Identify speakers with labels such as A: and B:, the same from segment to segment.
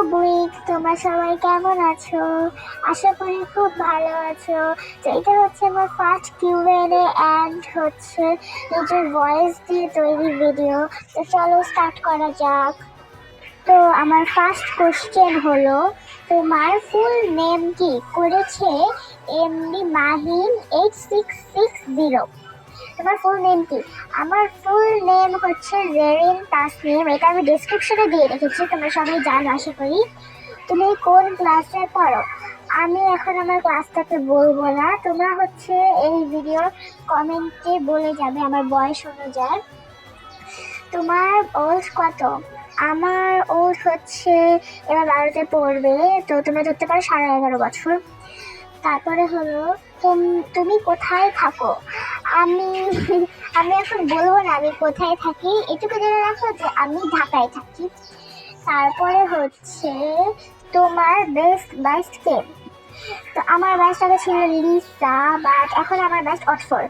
A: Public, তোমরা সবাই কেমন আছো? আশা করি খুব ভালো আছো। তো এটা হচ্ছে আমার ফার্স্ট কিউএনএ অ্যান্ড হচ্ছে নিজের ভয়েস দিয়ে তৈরি ভিডিও। তো চলো স্টার্ট করা যাক। তো আমার ফার্স্ট কোশ্চেন হলো, তোমার ফুল নেম কি? করেছে এমডি মাহিন 8660। তোমার ফুল নেম কি? আমার ফুল নেম হচ্ছে জেরিন তাসনিম। এটা আমি ডেসক্রিপশনে দিয়ে রেখেছি, তোমরা সবাই জানো আশা করি। তুমি কোন ক্লাসে পড়ো? আমি এখন আমার ক্লাসটাকে বলবো না, তোমরা হচ্ছে এই ভিডিওর কমেন্টে বলে যাবে আমার বয়স অনুযায়ী। তোমার ওজ কত? আমার ওজ হচ্ছে এবার 12তে পড়বে, তো তোমরা ধরতে পারো 11.5 বছর। তারপরে হলো, তুমি কোথায় থাকো? আমি আমি এখন বলবো না আমি কোথায় থাকি, এটুকু জেনে রাখো যে আমি ঢাকায় থাকি। তারপরে হচ্ছে, তোমার বেস্ট বেস্ট কে? তো আমার বেস্ট আগে ছিল লিসা, বাট এখন আমার বেস্ট অটফোর।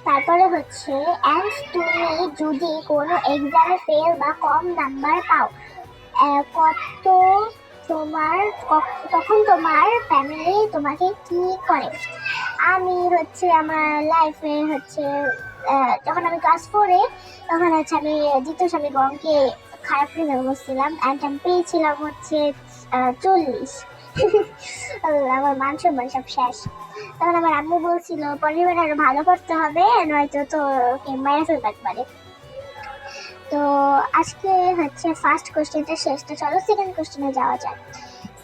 A: তারপরে হচ্ছে, অ্যান্ড তুমি যদি কোনো এক্সামে ফেল বা কম নাম্বার পাও, কত তোমার তখন তোমার ফ্যামিলি তোমাকে কি করে? আমি হচ্ছে আমার লাইফে হচ্ছে যখন আমি ক্লাস 4-এ, তখন হচ্ছে আমি দ্বিতীয় স্বামী গরমকে খারাপ রেজাল্ট করছিলাম অ্যান্ড আমি পেয়েছিলাম হচ্ছে 40। আমার মান সম্মান সব শেষ। তখন আমার আম্মু বলছিল পরিবার আরো ভালো করতে হবে, নয়তো তোকে মেরে ফেলতে পারে। তো আজকে হচ্ছে ফার্স্ট কোশ্চেনটা শেষ, তো চলো সেকেন্ড কোশ্চেনে যাওয়া যাক।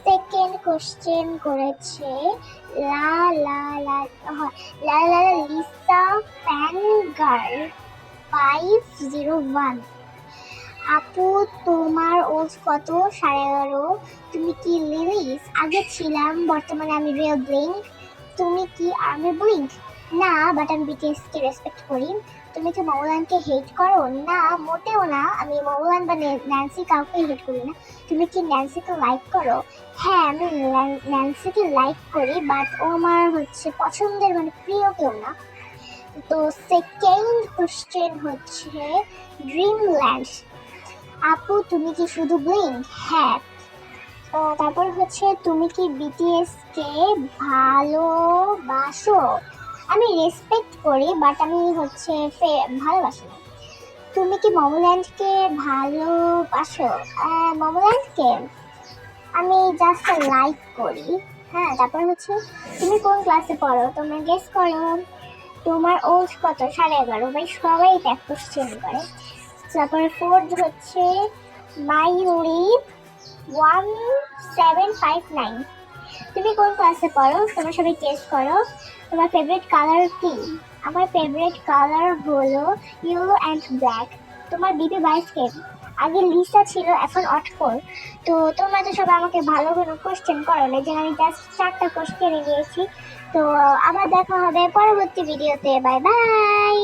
A: সেকেন্ড কোশ্চেন করেছে লা লা লা লা লা লিসা ফ্যান গার্ল 501। আপু, তোমার ওজ কত? 11.5। তুমি কি লিলিস? আগে ছিলাম, বর্তমানে আমি রিয়েল ব্লিঙ্ক। তুমি কি আর্মি ব্লিঙ্ক? না, বাট আমি বিটিএস কে রেসপেক্ট করি। তুমি কি মৌলানকে হেট করো? না, মোটেও না, আমি মৌলান বা ন্যান্সি কাউকে হেট করি না। তুমি কি ন্যান্সিকে লাইক করো? হ্যাঁ, আমি ন্যান্সিকে লাইক করি, বাট ও আমার হচ্ছে পছন্দের মানে প্রিয় কেউ না। তো সেকেন্ড কোশ্চেন হচ্ছে ড্রিমল্যান্ড। আপু, তুমি কি শুধু ব্লিঙ্ক? হ্যাঁ। তারপর হচ্ছে, তুমি কি বিটিএস কে ভালোবাসো? আমি রেসপেক্ট করি, বাট আমি হচ্ছে ভালোবাসি না। তুমি কি মমল্যান্ডকে ভালোবাসো? মমল্যান্ডকে আমি জাস্ট লাইক করি। হ্যাঁ। তারপর হচ্ছে, তুমি কোন ক্লাসে পড়ো? তোমরা গেস করো। তোমার ওজ কত? 11.5। ভাই সবাই এক কোশ্চেন করে। তারপরে ফোর্থ হচ্ছে মাইউরি 1759। তুমি কোন ক্লাসে পড়ো? তোমরা সবাই গেস করো। তোমার ফেভারিট কালার কি? আমার ফেভারিট কালার হলো ইয়েলো অ্যান্ড ব্ল্যাক। তোমার বিপি বাইস কে? আগে লিসা ছিল, এখন অটফোর। তো তোমরা তো সবাই আমাকে ভালো কোনো কোশ্চেন করো না, যে আমি জাস্ট 4টা কোশ্চেন নিয়েছি। তো আবার দেখা হবে পরবর্তী ভিডিওতে। Bye bye.